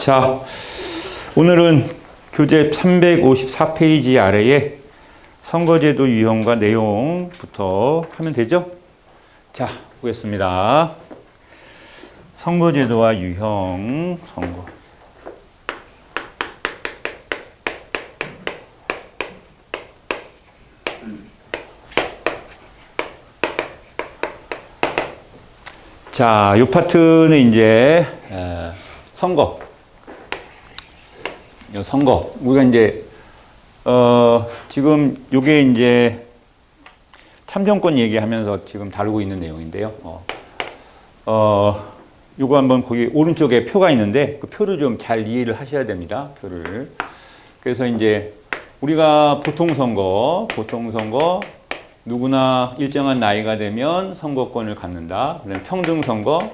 자, 오늘은 교재 354페이지 아래에 선거제도 유형과 내용부터 하면 되죠? 자, 보겠습니다. 선거제도와 유형, 선거. 자, 이 파트는 이제 선거. 선거. 우리가 이제 지금 요게 이제 참정권 얘기하면서 지금 다루고 있는 내용인데요. 요거 한번 거기 오른쪽에 표가 있는데 그 표를 좀 잘 이해를 하셔야 됩니다. 표를. 그래서 이제 우리가 보통 선거 누구나 일정한 나이가 되면 선거권을 갖는다. 그다음에 평등 선거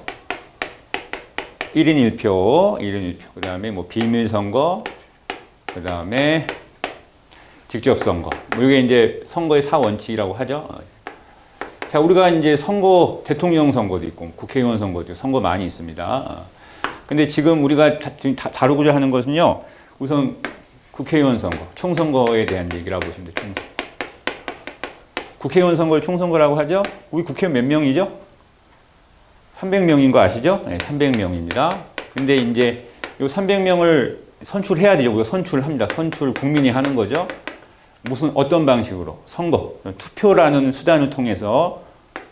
1인 1표. 그다음에 뭐 비밀 선거, 그다음에 직접 선거. 뭐 이게 이제 선거의 4원칙이라고 하죠. 자, 우리가 이제 선거, 대통령 선거도 있고 국회의원 선거도 있고 선거 많이 있습니다. 근데 지금 우리가 다루고자 하는 것은요. 우선 국회의원 선거, 총선거에 대한 얘기라고 보시면 돼요. 총선거. 국회의원 선거를 총선거라고 하죠. 우리 국회의원 몇 명이죠? 300명인 거 아시죠? 네, 300명입니다. 근데 이제 요 300명을 선출해야 되죠. 우리가 선출합니다. 선출 국민이 하는 거죠. 어떤 방식으로? 선거. 투표라는 수단을 통해서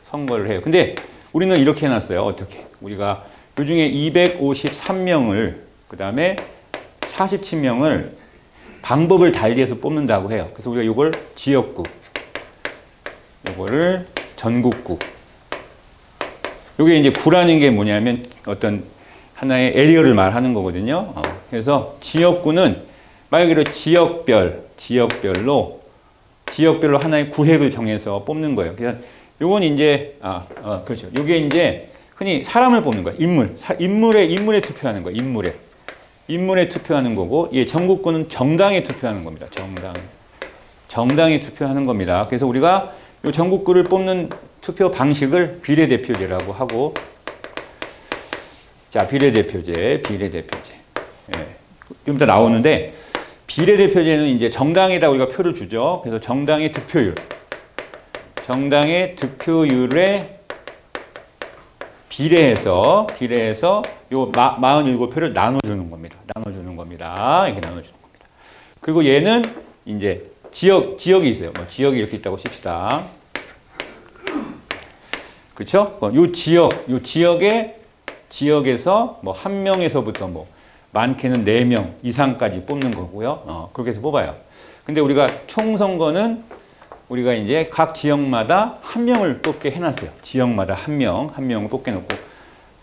선거를 해요. 근데 우리는 이렇게 해놨어요. 어떻게? 우리가 요 중에 253명을, 그 다음에 47명을 방법을 달리해서 뽑는다고 해요. 그래서 우리가 이걸 지역구, 요거를 전국구. 요게 이제 구라는 게 뭐냐면 어떤 하나의 에리어를 말하는 거거든요. 그래서 지역구는 말 그대로 지역별로 하나의 구획을 정해서 뽑는 거예요. 그래서 요건 이제 그렇죠. 요게 이제 흔히 사람을 뽑는 거예요. 인물에 투표하는 거예요. 인물에 투표하는 거고, 예, 전국구는 정당에 투표하는 겁니다. 정당에 투표하는 겁니다. 그래서 우리가 요 전국구를 뽑는 투표 방식을 비례대표제라고 하고, 자, 비례대표제. 예, 좀 이따 나오는데, 비례대표제는 이제 정당에다 우리가 표를 주죠. 그래서 정당의 득표율에 비례해서 요 47표를 나눠주는 겁니다. 이렇게 나눠주는 겁니다. 그리고 얘는 이제 지역이 있어요. 뭐 지역이 이렇게 있다고 칩시다. 그렇죠? 요 지역에서 뭐 1명에서부터 뭐 많게는 4명 이상까지 뽑는 거고요. 그렇게 해서 뽑아요. 근데 우리가 총선거는 우리가 이제 각 지역마다 1명을 뽑게 해놨어요. 지역마다 1명을 뽑게 놓고.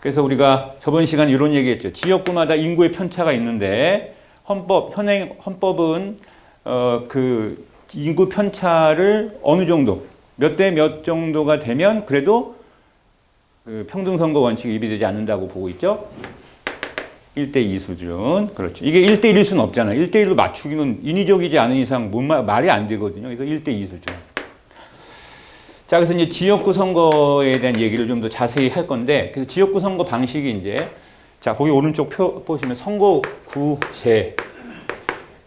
그래서 우리가 저번 시간에 이런 얘기 했죠. 지역구마다 인구의 편차가 있는데 헌법은 그 인구 편차를 어느 정도, 몇 대 몇 정도가 되면 그래도 그 평등선거 원칙이 위배되지 않는다고 보고 있죠. 1대2 수준. 그렇죠. 이게 1대1일 수는 없잖아요. 1대1로 맞추기는 인위적이지 않은 이상 말이 안 되거든요. 그래서 1대2 수준. 자, 그래서 이제 지역구 선거에 대한 얘기를 좀 더 자세히 할 건데, 그래서 지역구 선거 방식이 이제, 자, 거기 오른쪽 표 보시면 선거구제.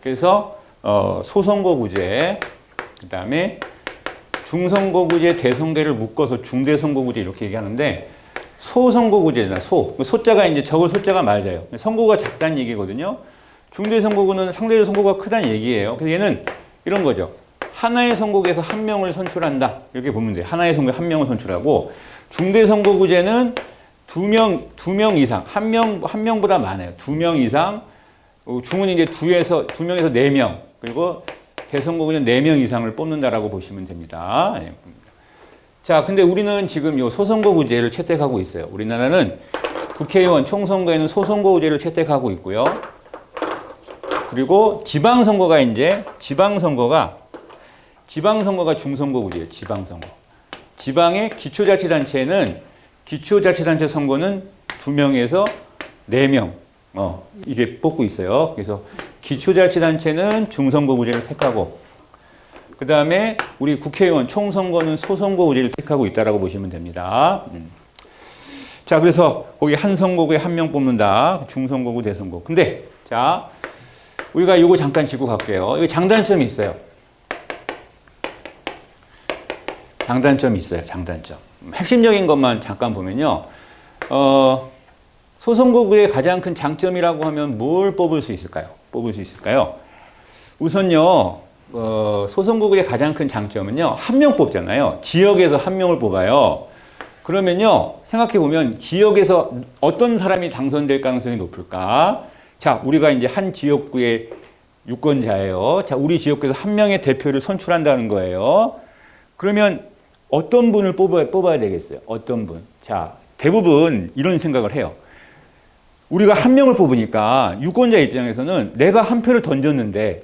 그래서, 소선거구제, 그 다음에 중선거구제, 대선거를 묶어서 중대선거구제 이렇게 얘기하는데, 소선거구제잖아, 소자가 이제 적을 소자가 맞아요. 선거구가 작다는 얘기거든요. 중대선거구는 상대적 선거구가 크다는 얘기예요. 그래서 얘는 이런 거죠. 하나의 선거구에서 1명을 선출한다. 이렇게 보면 돼요. 하나의 선거에 1명을 선출하고, 중대선거구제는 2명 이상, 1명보다 많아요. 2명 이상, 중은 이제 2명에서 4명, 그리고 대선거구는 4명 이상을 뽑는다라고 보시면 됩니다. 자, 근데 우리는 지금 요 소선거구제를 채택하고 있어요. 우리나라는 국회의원 총선거에는 소선거구제를 채택하고 있고요. 그리고 지방선거가 중선거구제예요. 지방의 기초자치단체 선거는 2명에서 4명 이게 뽑고 있어요. 그래서 기초자치단체는 중선거구제를 택하고, 그 다음에 우리 국회의원 총선거는 소선거구제를 택하고 있다라고 보시면 됩니다. 자, 그래서 거기 한 선거구에 한 명 뽑는다. 중선거구, 대선거구. 근데 자, 우리가 이거 잠깐 짚고 갈게요. 이거 장단점이 있어요. 장단점이 있어요. 장단점. 핵심적인 것만 잠깐 보면요. 소선거구의 가장 큰 장점이라고 하면 뭘 뽑을 수 있을까요? 우선요, 소선거구의 가장 큰 장점은요, 한 명 뽑잖아요. 지역에서 한 명을 뽑아요. 그러면요, 생각해보면 지역에서 어떤 사람이 당선될 가능성이 높을까? 자, 우리가 이제 한 지역구의 유권자예요. 자, 우리 지역구에서 한 명의 대표를 선출한다는 거예요. 그러면 어떤 분을 뽑아야 되겠어요? 어떤 분? 자, 대부분 이런 생각을 해요. 우리가 한 명을 뽑으니까 유권자 입장에서는 내가 한 표를 던졌는데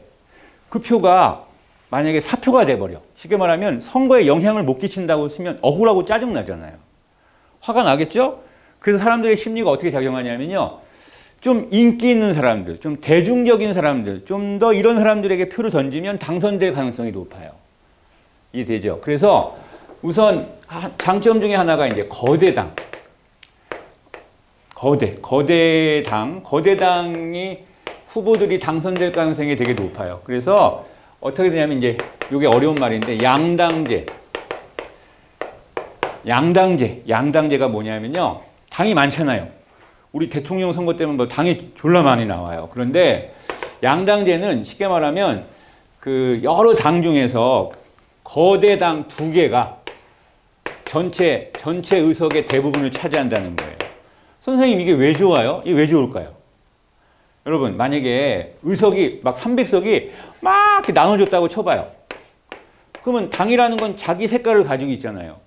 그 표가 만약에 사표가 돼버려. 쉽게 말하면 선거에 영향을 못 끼친다고 쓰면 억울하고 짜증나잖아요. 화가 나겠죠? 그래서 사람들의 심리가 어떻게 작용하냐면요. 좀 인기 있는 사람들, 좀 대중적인 사람들, 좀 더 이런 사람들에게 표를 던지면 당선될 가능성이 높아요. 이해되죠? 그래서 우선 장점 중에 하나가 이제 거대당. 거대당이 후보들이 당선될 가능성이 되게 높아요. 그래서 어떻게 되냐면 이제 이게 어려운 말인데 양당제가 뭐냐면요. 당이 많잖아요. 우리 대통령 선거 때문에 뭐 당이 졸라 많이 나와요. 그런데 양당제는 쉽게 말하면 그 여러 당 중에서 거대당 2개가 전체 의석의 대부분을 차지한다는 거예요. 선생님 이게 왜 좋아요? 이게 왜 좋을까요? 여러분 만약에 의석이 막 300석이 막 이렇게 나눠줬다고 쳐봐요. 그러면 당이라는 건 자기 색깔을 가지고 있잖아요.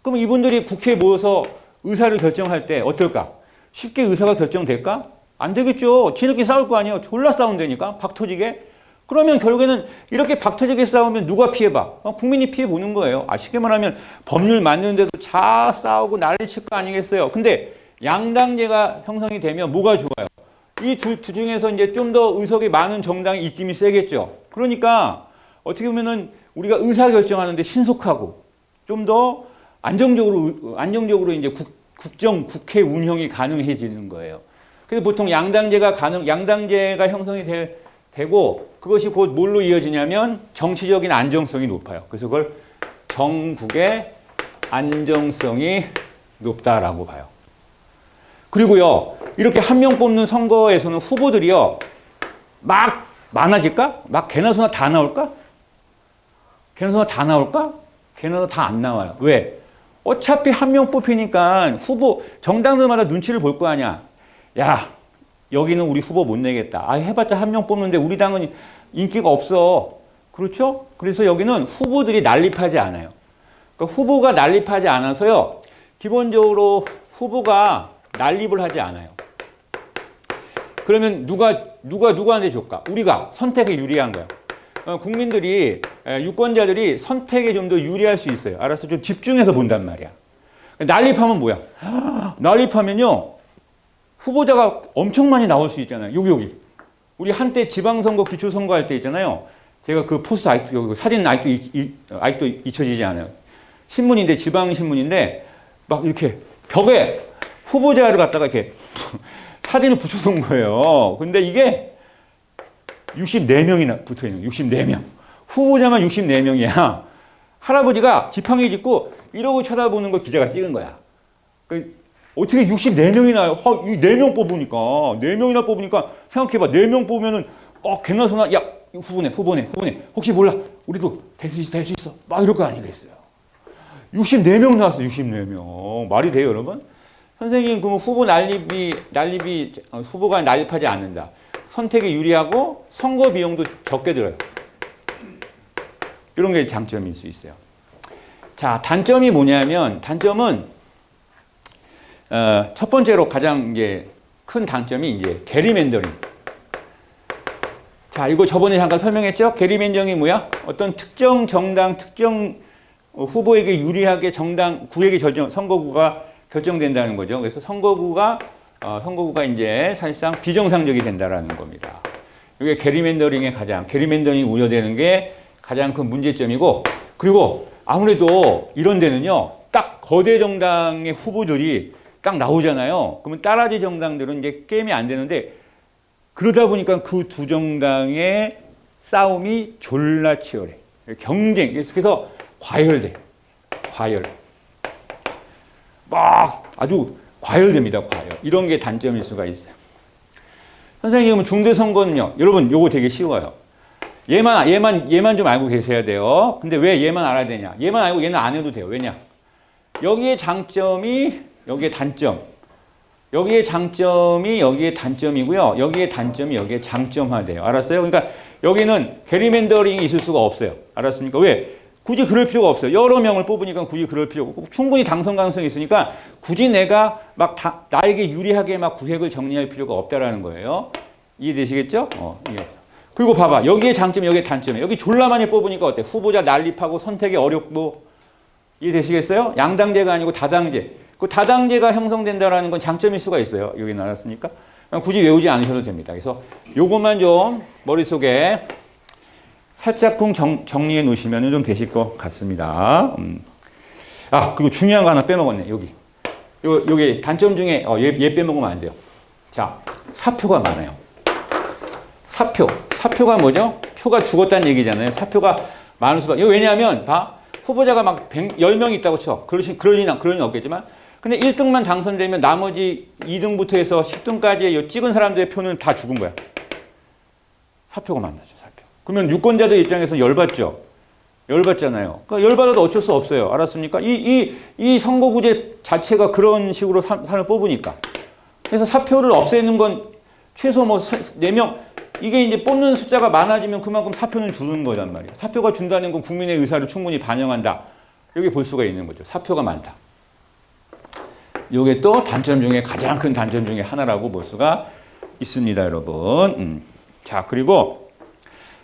그럼 이분들이 국회에 모여서 의사를 결정할 때 어떨까? 쉽게 의사가 결정될까? 안 되겠죠. 지들끼리 싸울 거 아니에요. 졸라 싸운다니까. 박 터지게. 그러면 결국에는 이렇게 박 터지게 싸우면 누가 피해봐? 국민이 피해보는 거예요. 쉽게 말하면 법률 만드는데도 다 싸우고 난리 칠 거 아니겠어요. 근데 양당제가 형성이 되면 뭐가 좋아요? 이 두 중에서 이제 좀 더 의석이 많은 정당의 입김이 세겠죠. 그러니까 어떻게 보면은 우리가 의사 결정하는데 신속하고 좀 더 안정적으로 이제 국회 운영이 가능해지는 거예요. 그래서 보통 양당제가 형성이 되고 그것이 곧 뭘로 이어지냐면 정치적인 안정성이 높아요. 그래서 그걸 정국의 안정성이 높다라고 봐요. 그리고요, 이렇게 한 명 뽑는 선거에서는 후보들이요, 막 많아질까? 막 개나 소나 다 나올까? 개나 다 안 나와요. 왜? 어차피 한 명 뽑히니까 정당들마다 눈치를 볼 거 아니야. 야, 여기는 우리 후보 못 내겠다. 해봤자 한 명 뽑는데 우리 당은 인기가 없어. 그렇죠? 그래서 여기는 후보들이 난립하지 않아요. 그러니까 후보가 난립하지 않아서요, 기본적으로 후보가 난립을 하지 않아요. 그러면 누구한테 줄까? 우리가 선택에 유리한 거야. 유권자들이 선택에 좀 더 유리할 수 있어요. 알아서 좀 집중해서 본단 말이야. 난립하면 뭐야? 난립하면요, 후보자가 엄청 많이 나올 수 있잖아요. 여기. 우리 한때 지방선거, 기초선거 할 때 있잖아요. 제가 그 포스터 여기 사진 아직도 잊혀지지 않아요. 신문인데, 지방신문인데, 막 이렇게 벽에 후보자를 갖다가 이렇게 사진을 붙여놓은 거예요. 근데 이게 64명이나 붙어 있는 거예요. 64명. 후보자만 64명이야. 할아버지가 지팡이 짚고 이러고 쳐다보는 걸 기자가 찍은 거야. 어떻게 64명이 나요? 4명 뽑으니까. 4명이나 뽑으니까 생각해봐. 4명 뽑으면은, 개나 소나, 야, 후보네. 혹시 몰라. 우리도 될 수 있어. 막 이럴 거 아니겠어요. 64명 나왔어, 64명. 말이 돼요, 여러분? 선생님, 그럼 후보가 난립하지 않는다. 선택에 유리하고 선거 비용도 적게 들어요. 이런 게 장점일 수 있어요. 자, 단점이 뭐냐면, 단점은, 첫 번째로 가장 이제 큰 단점이 이제 게리맨더링. 자, 이거 저번에 잠깐 설명했죠? 게리맨더링이 뭐야? 어떤 특정 정당, 특정 후보에게 유리하게 구에게 선거구가 결정된다는 거죠. 그래서 선거구가 이제 사실상 비정상적이 된다라는 겁니다. 이게 게리맨더링이 우려되는 게 가장 큰 문제점이고, 그리고 아무래도 이런 데는요, 딱 거대 정당의 후보들이 딱 나오잖아요. 그러면 따라지 정당들은 이제 게임이 안 되는데 그러다 보니까 그 두 정당의 싸움이 졸라 치열해. 경쟁. 그래서 과열돼. 과열. 막 아주 과열됩니다. 과열. 이런 게 단점일 수가 있어요. 선생님은 중대 선거는요. 여러분 요거 되게 쉬워요. 얘만 좀 알고 계셔야 돼요. 근데 왜 얘만 알아야 되냐? 얘만 알고 얘는 안 해도 돼요. 왜냐? 여기에 장점이 여기에 단점. 여기에 장점이 여기에 단점이고요. 여기에 단점이 여기에 장점화돼요. 알았어요? 그러니까 여기는 게리맨더링이 있을 수가 없어요. 알았습니까? 왜? 굳이 그럴 필요가 없어요. 여러 명을 뽑으니까 굳이 그럴 필요가 없고 충분히 당선 가능성이 있으니까 굳이 내가 막 나에게 유리하게 막 구획을 정리할 필요가 없다라는 거예요. 이해되시겠죠? 이해. 그리고 봐봐. 여기에 장점, 여기에 단점이. 여기 졸라 많이 뽑으니까 어때? 후보자 난립하고 선택이 어렵고. 이해되시겠어요? 양당제가 아니고 다당제. 그 다당제가 형성된다라는 건 장점일 수가 있어요. 여기는 알았으니까. 굳이 외우지 않으셔도 됩니다. 그래서 요것만 좀 머릿속에 살짝쿵 정리해 놓으시면 좀 되실 것 같습니다. 그리고 중요한 거 하나 빼먹었네. 여기 단점 중에 얘 빼먹으면 안 돼요. 자, 사표가 많아요. 사표가 뭐죠? 표가 죽었다는 얘기잖아요. 사표가 많을 수밖에. 이거 왜냐하면 후보자가 막 10명 있다고 쳐. 그럴 리는 없겠지만 근데 1등만 당선되면 나머지 2등부터 해서 10등까지 찍은 사람들의 표는 다 죽은 거야. 사표가 많아져. 그러면 유권자들 입장에서 열받죠. 열받잖아요. 그러니까 열받아도 어쩔 수 없어요. 알았습니까? 이 선거구제 자체가 그런 식으로 사람을 뽑으니까. 그래서 사표를 없애는 건 최소 4명, 이게 이제 뽑는 숫자가 많아지면 그만큼 사표는 주는 거란 말이에요. 사표가 준다는 건 국민의 의사를 충분히 반영한다. 여기 볼 수가 있는 거죠. 사표가 많다. 이게 또 단점 중에 가장 큰 단점 중에 하나라고 볼 수가 있습니다, 여러분. 자, 그리고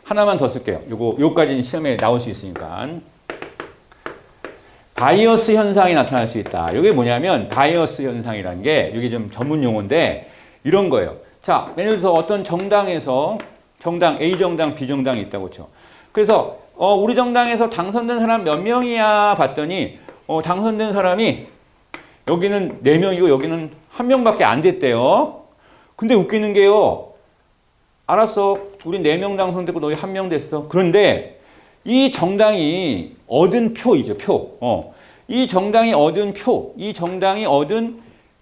하나만 더 쓸게요. 요까지는 시험에 나올 수 있으니까. 바이어스 현상이 나타날 수 있다. 이게 뭐냐면 바이어스 현상이라는 게 이게 좀 전문 용어인데 이런 거예요. 자, 예를 들어서 어떤 정당에서 A 정당, B 정당이 있다고 쳐. 그래서 우리 정당에서 당선된 사람 몇 명이야 봤더니 당선된 사람이 여기는 4명이고 여기는 1명밖에 안 됐대요. 근데 웃기는 게요. 알았어. 우린 4명 당선됐고 너희 1명 됐어. 그런데 이 정당이 얻은 표이죠. 표. 이 정당이 얻은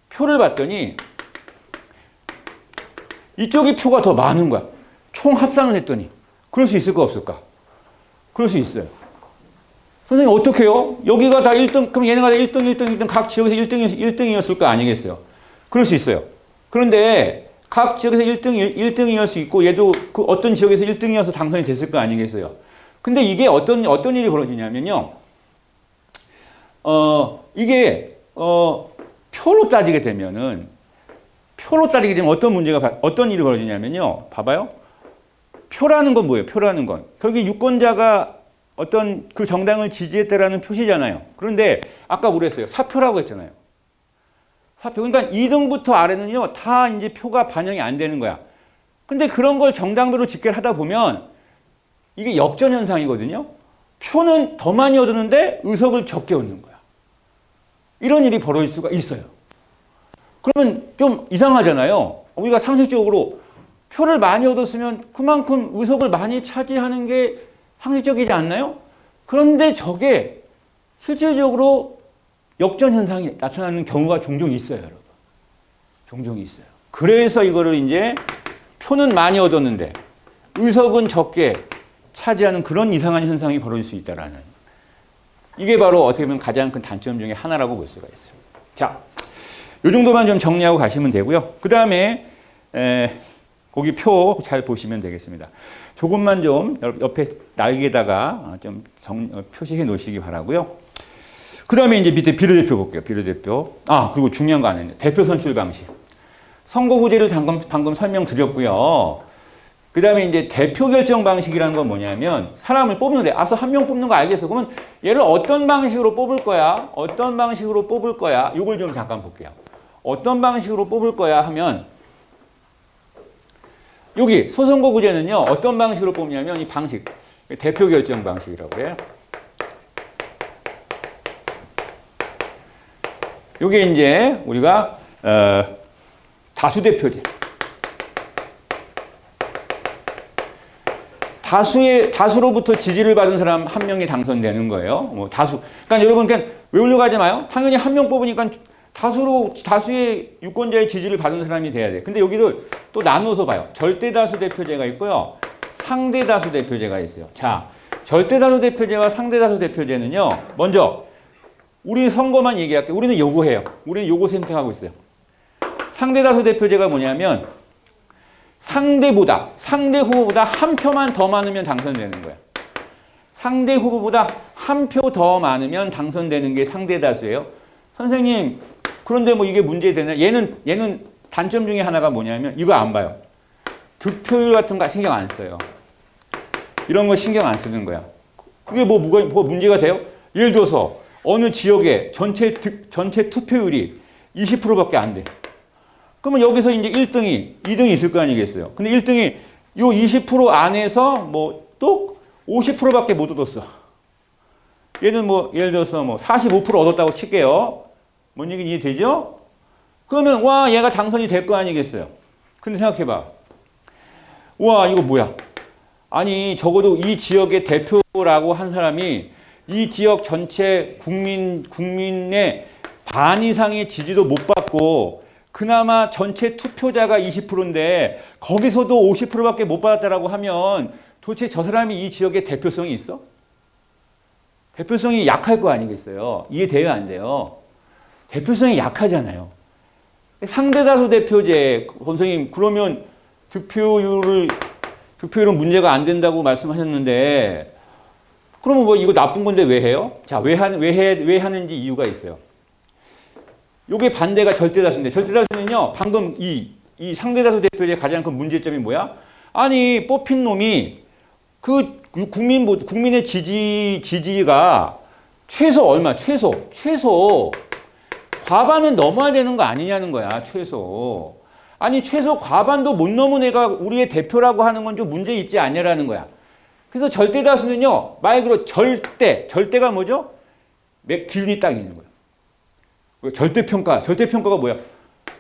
표를 봤더니 이쪽이 표가 더 많은 거야. 총 합산을 했더니. 그럴 수 있을까 없을까? 그럴 수 있어요. 선생님 어떻게 해요? 여기가 다 1등, 그럼 얘네가 다 1등, 각 지역에서 1등이었을 거 아니겠어요? 그럴 수 있어요. 그런데 각 지역에서 1등이었을 수 있고 얘도 그 어떤 지역에서 1등이어서 당선이 됐을 거 아니겠어요? 근데 이게 어떤 일이 벌어지냐면요. 이게 표로 따지게 되면 어떤 일이 벌어지냐면요. 봐봐요. 표라는 건 뭐예요? 표라는 건. 결국 유권자가 어떤 그 정당을 지지했다라는 표시잖아요. 그런데 아까 우렸어요. 사표라고 했잖아요. 사표. 그러니까 2등부터 아래는요, 다 이제 표가 반영이 안 되는 거야. 근데 그런 걸 정당별로 집계를 하다 보면 이게 역전 현상이거든요. 표는 더 많이 얻었는데 의석을 적게 얻는 거야. 이런 일이 벌어질 수가 있어요. 그러면 좀 이상하잖아요. 우리가 상식적으로 표를 많이 얻었으면 그만큼 의석을 많이 차지하는 게 상식적이지 않나요? 그런데 저게 실질적으로 역전 현상이 나타나는 경우가 종종 있어요, 여러분. 종종 있어요. 그래서 이거를 이제 표는 많이 얻었는데 의석은 적게 차지하는 그런 이상한 현상이 벌어질 수 있다라는. 이게 바로 어떻게 보면 가장 큰 단점 중에 하나라고 볼 수가 있어요. 자, 이 정도만 좀 정리하고 가시면 되고요. 그 다음에 거기 표 잘 보시면 되겠습니다. 조금만 좀 옆에 날개에다가 좀 표시해 놓으시기 바라고요. 그 다음에 이제 밑에 비례대표 볼게요. 비례대표. 그리고 중요한 거 안 했네요. 대표 선출 방식. 선거구제를 방금 설명드렸고요. 그 다음에 이제 대표 결정 방식이라는 건 뭐냐면 사람을 뽑는데 한 명 뽑는 거 알겠어. 그러면 얘를 어떤 방식으로 뽑을 거야? 어떤 방식으로 뽑을 거야? 이걸 좀 잠깐 볼게요. 어떤 방식으로 뽑을 거야 하면 여기 소선거구제는요. 어떤 방식으로 뽑냐면 이 방식. 대표 결정 방식이라고 해요. 요게 이제 우리가 다수대표제. 다수로부터 지지를 받은 사람 한 명이 당선되는 거예요. 뭐 다수. 그러니까 여러분 그냥 외우려고 하지 마요. 당연히 한 명 뽑으니까 다수의 유권자의 지지를 받은 사람이 돼야 돼. 근데 여기도 또 나눠서 봐요. 절대다수 대표제가 있고요. 상대다수 대표제가 있어요. 자, 절대다수 대표제와 상대다수 대표제는요. 먼저 우리 선거만 얘기할게요. 우리는 요거 해요. 우리는 요거 선택하고 있어요. 상대다수 대표제가 뭐냐면 상대 후보보다 한 표만 더 많으면 당선되는 거야. 상대 후보보다 한 표 더 많으면 당선되는 게 상대다수예요. 선생님, 그런데 뭐 이게 문제되나? 얘는 단점 중에 하나가 뭐냐면 이거 안 봐요. 득표율 같은 거 신경 안 써요. 이런 거 신경 안 쓰는 거야. 그게 뭐 문제가 돼요? 예를 들어서 어느 지역의 전체 투표율이 20%밖에 안 돼. 그러면 여기서 이제 1등이, 2등이 있을 거 아니겠어요. 근데 1등이 요 20% 안에서 뭐 또 50%밖에 못 얻었어. 얘는 뭐 예를 들어서 뭐 45% 얻었다고 칠게요. 뭔 얘기인지 이해되죠? 그러면 와 얘가 당선이 될 거 아니겠어요. 근데 생각해봐. 와 이거 뭐야? 아니 적어도 이 지역의 대표라고 한 사람이 이 지역 전체 국민의 반 이상의 지지도 못 받고 그나마 전체 투표자가 20%인데 거기서도 50%밖에 못 받았다라고 하면 도대체 저 사람이 이 지역의 대표성이 있어? 대표성이 약할 거 아니겠어요? 이해돼요 안 돼요? 대표성이 약하잖아요. 상대다수 대표제, 선생님 그러면 득표율은 문제가 안 된다고 말씀하셨는데 그러면 뭐 이거 나쁜 건데 왜 해요? 자, 왜 하는지 이유가 있어요. 요게 반대가 절대다수인데 절대다수는요 방금 이 상대다수 대표제의 가장 큰 문제점이 뭐야? 아니 뽑힌 놈이 그 국민의 지지가 최소 얼마? 최소 과반은 넘어야 되는 거 아니냐는 거야. 최소. 아니 최소 과반도 못 넘은 애가 우리의 대표라고 하는 건 좀 문제 있지 않냐라는 거야. 그래서 절대다수는요 말 그대로 절대가 뭐죠? 기준이 딱 있는 거야. 절대평가가 뭐야?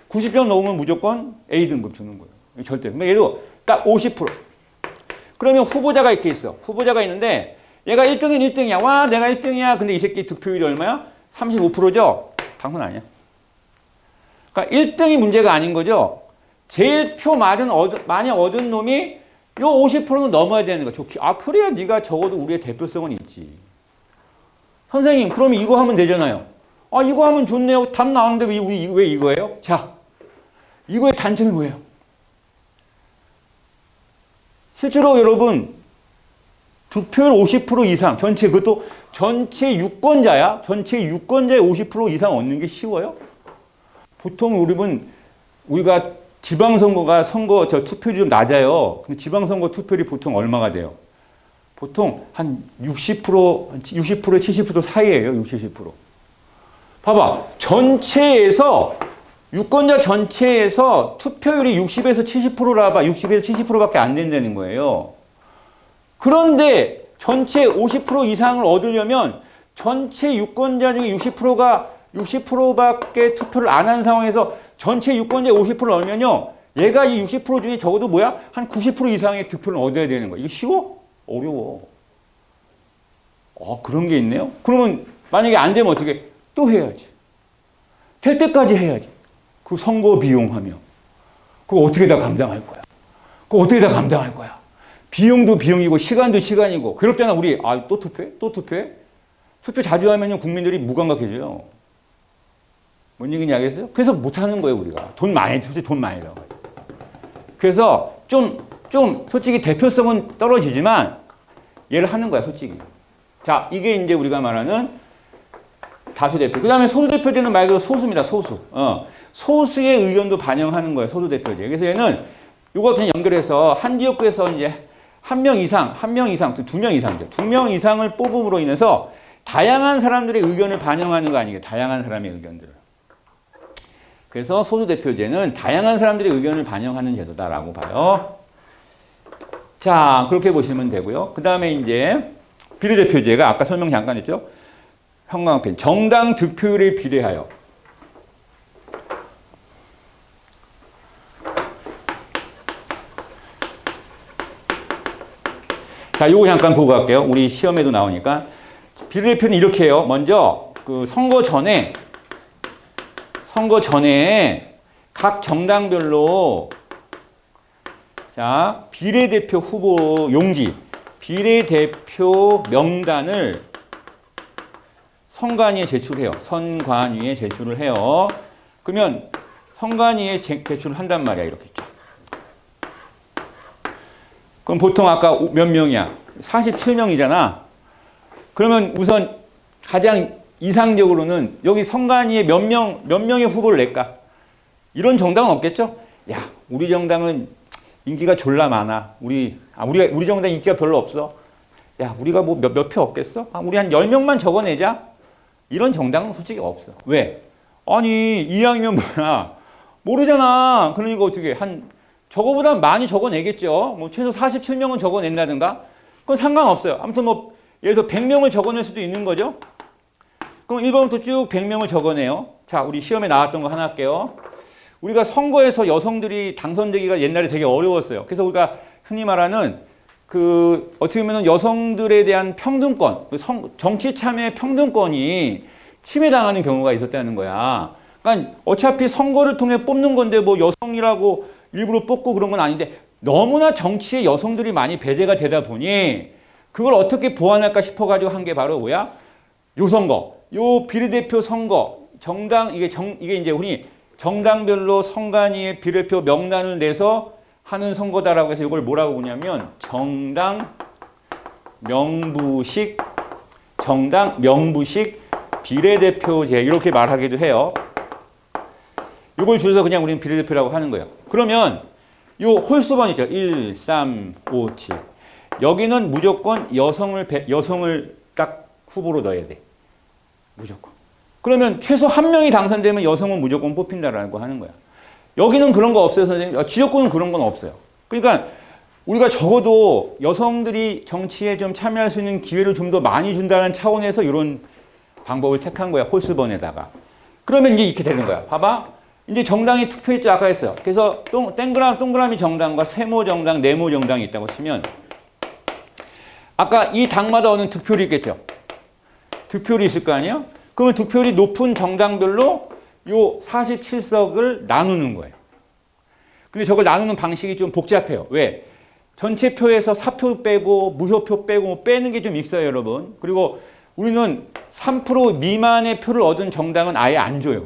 90점 넘으면 무조건 A등급 주는 거예요. 절대. 예를 들어 딱 50%. 그러면 후보자가 이렇게 있어. 후보자가 있는데 얘가 1등이야. 와 내가 1등이야. 근데 이 새끼 득표율이 얼마야? 35%죠? 당선 아니야. 그러니까 1등이 문제가 아닌 거죠. 제일 표 많이 얻은 놈이 요 50%는 넘어야 되는 거야. 그래야 네가 적어도 우리의 대표성은 있지. 선생님 그러면 이거 하면 되잖아요. 이거 하면 좋네요. 답 나오는데 왜 이거예요? 자, 이거의 단점이 뭐예요? 실제로 여러분 득표율 50% 이상 그것도 전체 유권자의 50% 이상 얻는 게 쉬워요? 보통 우리가 지방선거가 투표율이 좀 낮아요. 근데 지방선거 투표율이 보통 얼마가 돼요? 보통 한 60%, 70% 사이에요. 60, 70%. 봐봐. 유권자 전체에서 투표율이 60에서 70%라 봐. 60에서 70%밖에 안 된다는 거예요. 그런데 전체 50% 이상을 얻으려면 전체 유권자 중에 60%밖에 투표를 안 한 상황에서 전체 유권자의 50%를 얻으면요. 얘가 이 60% 중에 적어도 뭐야? 한 90% 이상의 득표를 얻어야 되는 거야. 이거 쉬워? 어려워. 그런 게 있네요? 그러면 만약에 안 되면 어떻게? 또 해야지. 될 때까지 해야지. 그 선거 비용하며. 그거 어떻게 다 감당할 거야? 비용도 비용이고 시간도 시간이고. 그렇잖아 우리. 또 투표해? 투표 자주 하면 국민들이 무감각해져요. 뭔 얘기인지 알겠어요? 그래서 못하는 거예요 우리가. 돈 많이 들어가요. 그래서 좀 솔직히 대표성은 떨어지지만 얘를 하는 거야 솔직히. 자, 이게 이제 우리가 말하는 다수대표. 그 다음에 소수대표제는 말 그대로 소수입니다. 소수의 의견도 반영하는 거예요. 소수대표제. 그래서 얘는 이거 그냥 연결해서 한 지역구에서 이제 한 명 이상, 2명 이상이죠. 2명 이상을 뽑음으로 인해서 다양한 사람들의 의견을 반영하는 거 아니에요. 다양한 사람의 의견들을. 그래서 소수대표제는 다양한 사람들의 의견을 반영하는 제도다라고 봐요. 자, 그렇게 보시면 되고요. 그 다음에 이제 비례대표제가 아까 설명 잠깐 했죠. 형광펜. 정당 득표율에 비례하여. 자, 요거 잠깐 보고 갈게요. 우리 시험에도 나오니까. 비례대표는 이렇게 해요. 먼저 그 선거 전에 각 정당별로 자, 비례대표 후보 용지, 비례대표 명단을 선관위에 제출해요. 선관위에 제출을 해요. 그러면 선관위에 제출을 한단 말이야. 이렇게. 그럼 보통 아까 몇 명이야? 47명이잖아. 그러면 우선 가장 이상적으로는 여기 선관위에 몇 명의 후보를 낼까? 이런 정당은 없겠죠? 야, 우리 정당은 인기가 졸라 많아. 우리 정당 인기가 별로 없어. 야, 우리가 뭐 몇 표 없겠어? 우리 한 10명만 적어내자. 이런 정당은 솔직히 없어. 왜? 아니, 이왕이면 뭐야? 모르잖아. 그러니까 어떻게 저거보다 많이 적어내겠죠. 뭐 최소 47명은 적어낸다든가. 그건 상관없어요. 아무튼 뭐 예를 들어 100명을 적어낼 수도 있는 거죠. 그럼 1번부터 쭉 100명을 적어내요. 자, 우리 시험에 나왔던 거 하나 할게요. 우리가 선거에서 여성들이 당선되기가 옛날에 되게 어려웠어요. 그래서 우리가 흔히 말하는 어떻게 보면 여성들에 대한 평등권, 정치 참여 평등권이 침해당하는 경우가 있었다는 거야. 그러니까 어차피 선거를 통해 뽑는 건데 뭐 여성이라고 일부러 뽑고 그런 건 아닌데 너무나 정치에 여성들이 많이 배제가 되다 보니 그걸 어떻게 보완할까 싶어가지고 한 게 바로 뭐야? 요 선거, 요 비례대표 선거, 이게 이제 우리 정당별로 선관위에 비례대표 명단을 내서 하는 선거다라고 해서 이걸 뭐라고 보냐면 정당 명부식 비례대표제 이렇게 말하기도 해요. 이걸 줄여서 그냥 우리는 비례대표라고 하는 거예요. 그러면 요 홀수번 있죠. 1, 3, 5, 7. 여기는 무조건 여성을 딱 후보로 넣어야 돼. 무조건. 그러면 최소 한 명이 당선되면 여성은 무조건 뽑힌다라고 하는 거야. 여기는 그런 거 없어요, 선생님. 지역구는 그런 건 없어요. 그러니까 우리가 적어도 여성들이 정치에 좀 참여할 수 있는 기회를 좀 더 많이 준다는 차원에서 이런 방법을 택한 거야. 홀수번에다가. 그러면 이제 이렇게 되는 거야. 봐봐. 이제 정당이 투표했죠. 아까 했어요. 그래서 동그라미 정당과 세모 정당, 네모 정당이 있다고 치면 아까 이 당마다 오는 득표율이 있겠죠. 득표율이 있을 거 아니에요? 그러면 득표율이 높은 정당별로 요 47석을 나누는 거예요. 근데 저걸 나누는 방식이 좀 복잡해요. 왜? 전체 표에서 사표 빼고 무효표 빼고 뭐 빼는 게 좀 있어요, 여러분. 그리고 우리는 3% 미만의 표를 얻은 정당은 아예 안 줘요.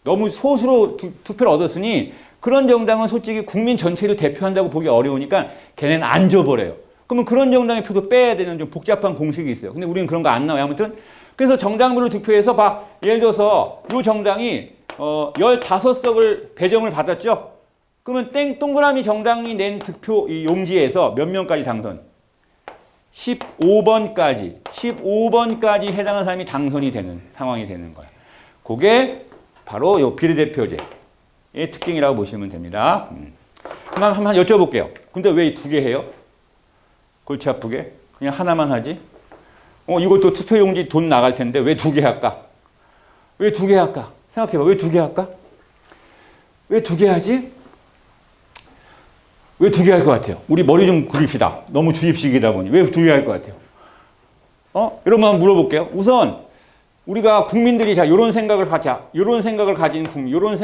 너무 소수로 투표를 얻었으니 그런 정당은 솔직히 국민 전체를 대표한다고 보기 어려우니까 걔네는 안 줘버려요. 그러면 그런 정당의 표도 빼야 되는 좀 복잡한 공식이 있어요. 근데 우리는 그런 거 안 나와요. 아무튼 그래서 정당별로 득표해서 예를 들어서 이 정당이 15석을 배정을 받았죠. 그러면 동그라미 정당이 낸 득표 이 용지에서 몇 명까지 당선? 15번까지 해당하는 사람이 당선이 되는 상황이 되는 거야. 그게 바로 요 비례대표제의 특징이라고 보시면 됩니다. 그럼 한번 여쭤볼게요. 근데 왜 두 개 해요? 골치 아프게? 그냥 하나만 하지? 이것도 투표용지 돈 나갈 텐데 왜 두 개 할까? 왜 두 개 할까? 생각해봐. 왜 두 개 할까? 왜 두 개 하지? 왜 두 개 할 것 같아요? 우리 머리 좀 굴립시다. 너무 주입식이다 보니. 왜 두 개 할 것 같아요? 여러분 한번 물어볼게요. 우선 우리가 국민들이 요런 생각을 가진 국민, 요런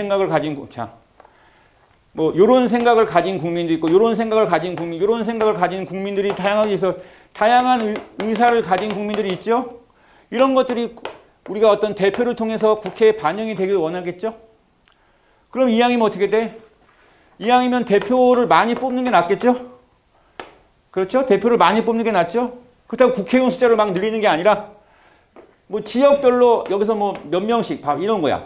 생각을 가진 국민도 있고, 요런 생각을 가진 국민, 요런 생각을 가진 국민들이 다양하게 있어. 다양한 의사를 가진 국민들이 있죠? 이런 것들이 우리가 어떤 대표를 통해서 국회에 반영이 되길 원하겠죠? 그럼 이왕이면 어떻게 돼? 이왕이면 대표를 많이 뽑는 게 낫겠죠? 그렇죠? 대표를 많이 뽑는 게 낫죠? 그렇다고 국회의원 숫자를 막 늘리는 게 아니라 뭐 지역별로 여기서 뭐 몇 명씩 이런 거야.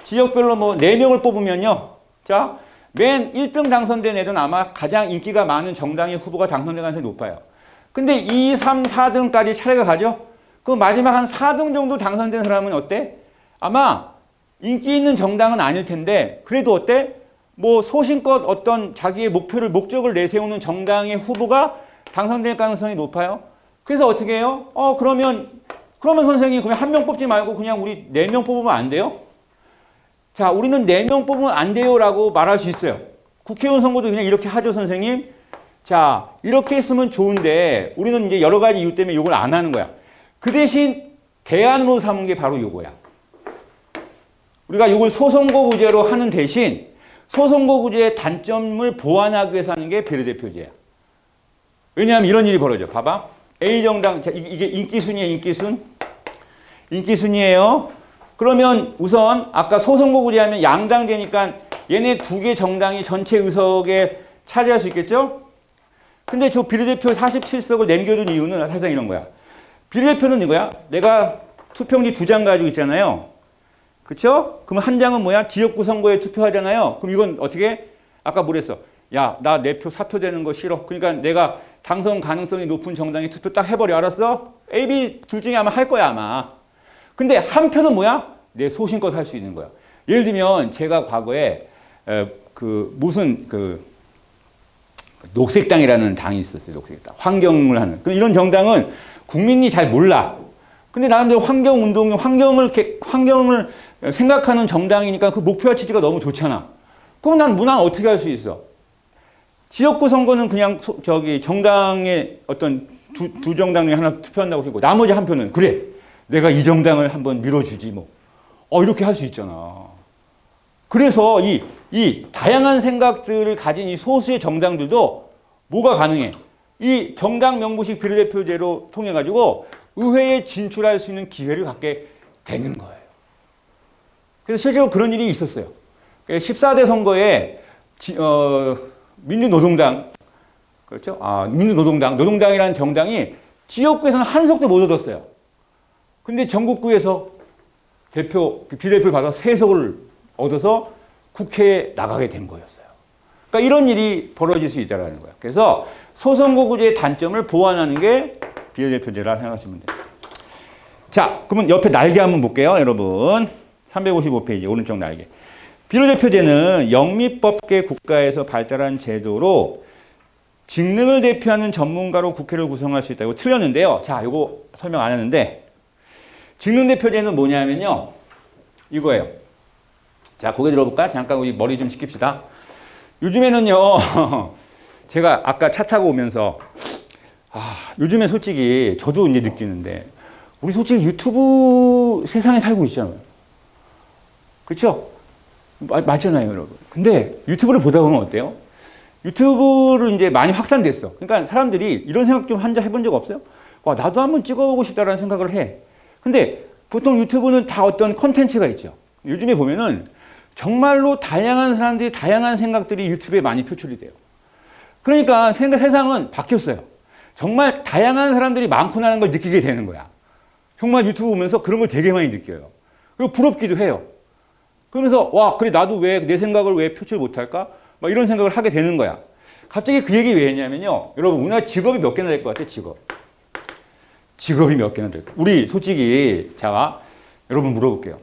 지역별로 뭐 4명을 뽑으면요. 자, 맨 1등 당선된 애는 아마 가장 인기가 많은 정당의 후보가 당선될 가능성이 높아요. 근데 2, 3, 4등까지 차례가 가죠? 그 마지막 한 4등 정도 당선된 사람은 어때? 아마 인기 있는 정당은 아닐 텐데 그래도 어때? 뭐 소신껏 어떤 자기의 목적을 내세우는 정당의 후보가 당선될 가능성이 높아요. 그래서 어떻게 해요? 그러면 선생님 그냥 한 명 뽑지 말고 그냥 우리 4명 뽑으면 안 돼요? 자, 우리는 4명 뽑으면 안 돼요라고 말할 수 있어요. 국회의원 선거도 그냥 이렇게 하죠, 선생님. 자, 이렇게 했으면 좋은데 우리는 이제 여러 가지 이유 때문에 이걸 안 하는 거야. 그 대신 대안으로 삼은 게 바로 이거야. 우리가 이걸 소선거구제로 하는 대신 소선거구제의 단점을 보완하기 위해서 하는 게 비례대표제야. 왜냐하면 이런 일이 벌어져. 봐봐. A정당, 자, 이게 인기순위예요, 인기순. 인기순위예요. 그러면 우선 아까 소선거구제 하면 양당제니까 얘네 두 개 정당이 전체 의석에 차지할 수 있겠죠? 근데 저 비례대표 47석을 남겨둔 이유는 사실상 이런 거야. 비례대표는 이거야. 내가 투표용지 2장 가지고 있잖아요. 그쵸? 그럼 한 장은 뭐야? 지역구 선거에 투표하잖아요. 그럼 이건 어떻게? 아까 뭐랬어? 야, 나 내 표 사표 되는 거 싫어. 그러니까 내가 당선 가능성이 높은 정당에 투표 딱 해버려. 알았어? A, B 둘 중에 아마 할 거야, 아마. 근데 한 표는 뭐야? 내 소신껏 할 수 있는 거야. 예를 들면 제가 과거에 녹색당이라는 당이 있었어요. 녹색당. 환경을 하는. 이런 정당은 국민이 잘 몰라. 근데 나름대로 환경운동, 환경을 생각하는 정당이니까 그 목표와 취지가 너무 좋잖아. 그럼 난 어떻게 할 수 있어? 지역구 선거는 그냥 정당의 어떤 두 정당 중에 하나 투표한다고 했고 나머지 한 표는 그래. 내가 이 정당을 한번 밀어주지 뭐. 이렇게 할 수 있잖아. 그래서 이 다양한 생각들을 가진 이 소수의 정당들도 뭐가 가능해? 이 정당 명부식 비례대표제로 통해 가지고 의회에 진출할 수 있는 기회를 갖게 되는 거예요. 그래서 실제로 그런 일이 있었어요. 14대 선거에 민주노동당, 그렇죠? 노동당이라는 정당이 지역구에서는 한 석도 못 얻었어요. 근데 전국구에서 비례대표를 받아서 3석을 얻어서 국회에 나가게 된 거였어요. 그러니까 이런 일이 벌어질 수 있다는 거예요. 그래서 소선거구제의 단점을 보완하는 게 비례대표제라 생각하시면 돼요. 자, 그러면 옆에 날개 한번 볼게요, 여러분. 355페이지 오른쪽 날개. 비례대표제는 영미법계 국가에서 발달한 제도로 직능을 대표하는 전문가로 국회를 구성할 수 있다고 틀렸는데요. 자, 이거 설명 안 했는데 직능대표제는 뭐냐면요. 이거예요. 자, 고개 들어볼까? 잠깐 우리 머리 좀 식힙시다. 요즘에는요. 제가 아까 차 타고 오면서 요즘에 솔직히 저도 이제 느끼는데 우리 솔직히 유튜브 세상에 살고 있잖아요. 그렇죠? 맞잖아요, 여러분. 근데 유튜브를 보다 보면 어때요? 유튜브를 이제 많이 확산됐어. 그러니까 사람들이 이런 생각 좀 해본 적 없어요? 와, 나도 한번 찍어보고 싶다라는 생각을 해. 근데 보통 유튜브는 다 어떤 콘텐츠가 있죠. 요즘에 보면은 정말로 다양한 사람들이 다양한 생각들이 유튜브에 많이 표출이 돼요. 그러니까 세상은 바뀌었어요. 정말 다양한 사람들이 많구나라는 걸 느끼게 되는 거야. 정말 유튜브 보면서 그런 걸 되게 많이 느껴요. 그리고 부럽기도 해요. 그러면서 와, 그래 나도 왜 내 생각을 왜 표출 못할까? 막 이런 생각을 하게 되는 거야. 갑자기 그 얘기 왜 했냐면요. 여러분, 우리나라 직업이 몇 개나 될 것 같아요? 직업이 몇 개나 될까? 우리 솔직히 자, 여러분 물어볼게요.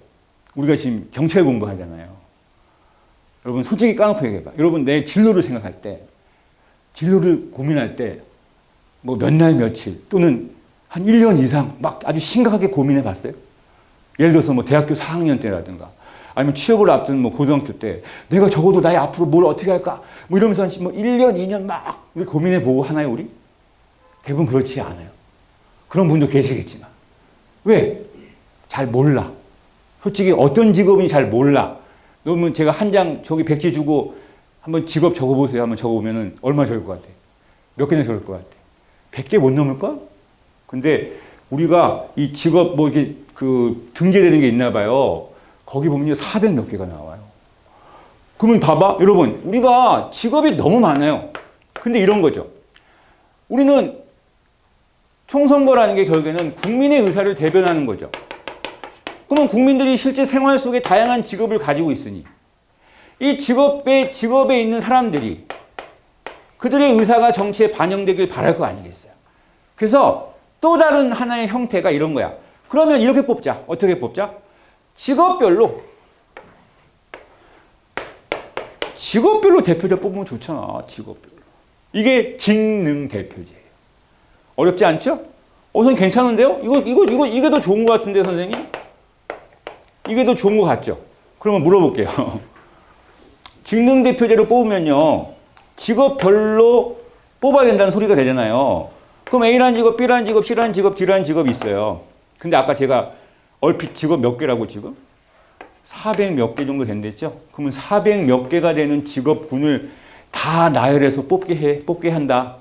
우리가 지금 경찰 공부하잖아요. 여러분 솔직히 까놓고 얘기해봐. 여러분 내 진로를 생각할 때, 진로를 고민할 때 뭐 몇 날 며칠 또는 한 1년 이상 막 아주 심각하게 고민해 봤어요? 예를 들어서 뭐 대학교 4학년 때라든가 아니면 취업을 앞둔 뭐 고등학교 때 내가 적어도 나의 앞으로 뭘 어떻게 할까? 뭐 이러면서 한 뭐 1년, 2년 막 고민해 보고 하나요, 우리? 대부분 그렇지 않아요. 그런 분도 계시겠지만. 왜? 잘 몰라. 솔직히 어떤 직업인지 잘 몰라. 그러면 제가 한 장 저기 백지 주고 한번 직업 적어보세요. 한번 적어보면은 얼마 적을 것 같아? 몇 개나 적을 것 같아? 100개 못 넘을까? 근데 우리가 이 직업 뭐 이렇게 등재되는 게 있나 봐요. 거기 보면 400 몇 개가 나와요. 그러면 봐봐. 여러분, 우리가 직업이 너무 많아요. 근데 이런 거죠. 우리는 총선거라는 게 결국에는 국민의 의사를 대변하는 거죠. 그러면 국민들이 실제 생활 속에 다양한 직업을 가지고 있으니 이 직업에 있는 사람들이 그들의 의사가 정치에 반영되길 바랄 거 아니겠어요. 그래서 또 다른 하나의 형태가 이런 거야. 그러면 이렇게 뽑자. 어떻게 뽑자? 직업별로 대표자 뽑으면 좋잖아. 직업별로. 이게 직능 대표제예요. 어렵지 않죠? 선 괜찮은데요? 이게 더 좋은 것 같은데, 선생님? 이게 더 좋은 것 같죠? 그러면 물어볼게요. 직능 대표제를 뽑으면요, 직업별로 뽑아야 된다는 소리가 되잖아요. 그럼 A라는 직업, B라는 직업, C라는 직업, D라는 직업이 있어요. 근데 아까 제가 얼핏 직업 몇 개라고 지금? 400 몇 개 정도 된댔죠? 그러면 400 몇 개가 되는 직업군을 다 나열해서 뽑게 한다.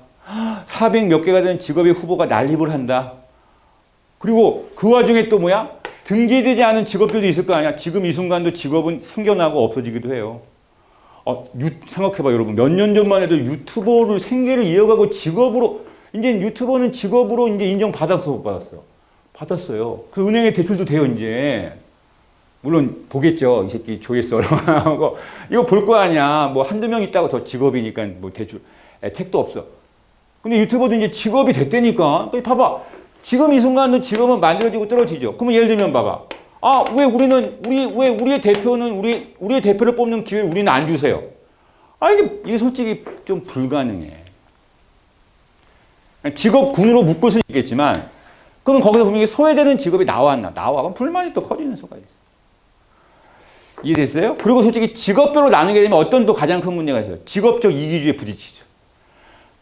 400 몇 개가 되는 직업의 후보가 난립을 한다. 그리고 그 와중에 또 뭐야? 등기되지 않은 직업들도 있을 거 아니야. 지금 이 순간도 직업은 생겨나고 없어지기도 해요. 생각해봐 여러분. 몇 년 전만 해도 유튜버를 생계를 이어가고 직업으로 이제 유튜버는 직업으로 이제 인정받았어 못 받았어? 받았어요. 그 은행에 대출도 돼요 이제. 물론 보겠죠. 이 새끼 조회수 얼마나 하고 이거 볼 거 아니야. 뭐 한두 명 있다고 더 직업이니까 뭐 대출 택도 없어. 근데 유튜버도 이제 직업이 됐다니까. 봐봐. 지금 이 순간도 직업은 만들어지고 떨어지죠. 그러면 예를 들면 봐봐. 아, 왜 우리의 대표는 우리의 대표를 뽑는 기회를 우리는 안 주세요? 아, 이게 솔직히 좀 불가능해. 직업군으로 묶을 수는 있겠지만, 그럼 거기서 분명히 소외되는 직업이 나왔나? 그럼 불만이 또 커지는 수가 있어. 이해됐어요? 그리고 솔직히 직업별로 나누게 되면 어떤 또 가장 큰 문제가 있어요. 직업적 이기주의에 부딪히죠.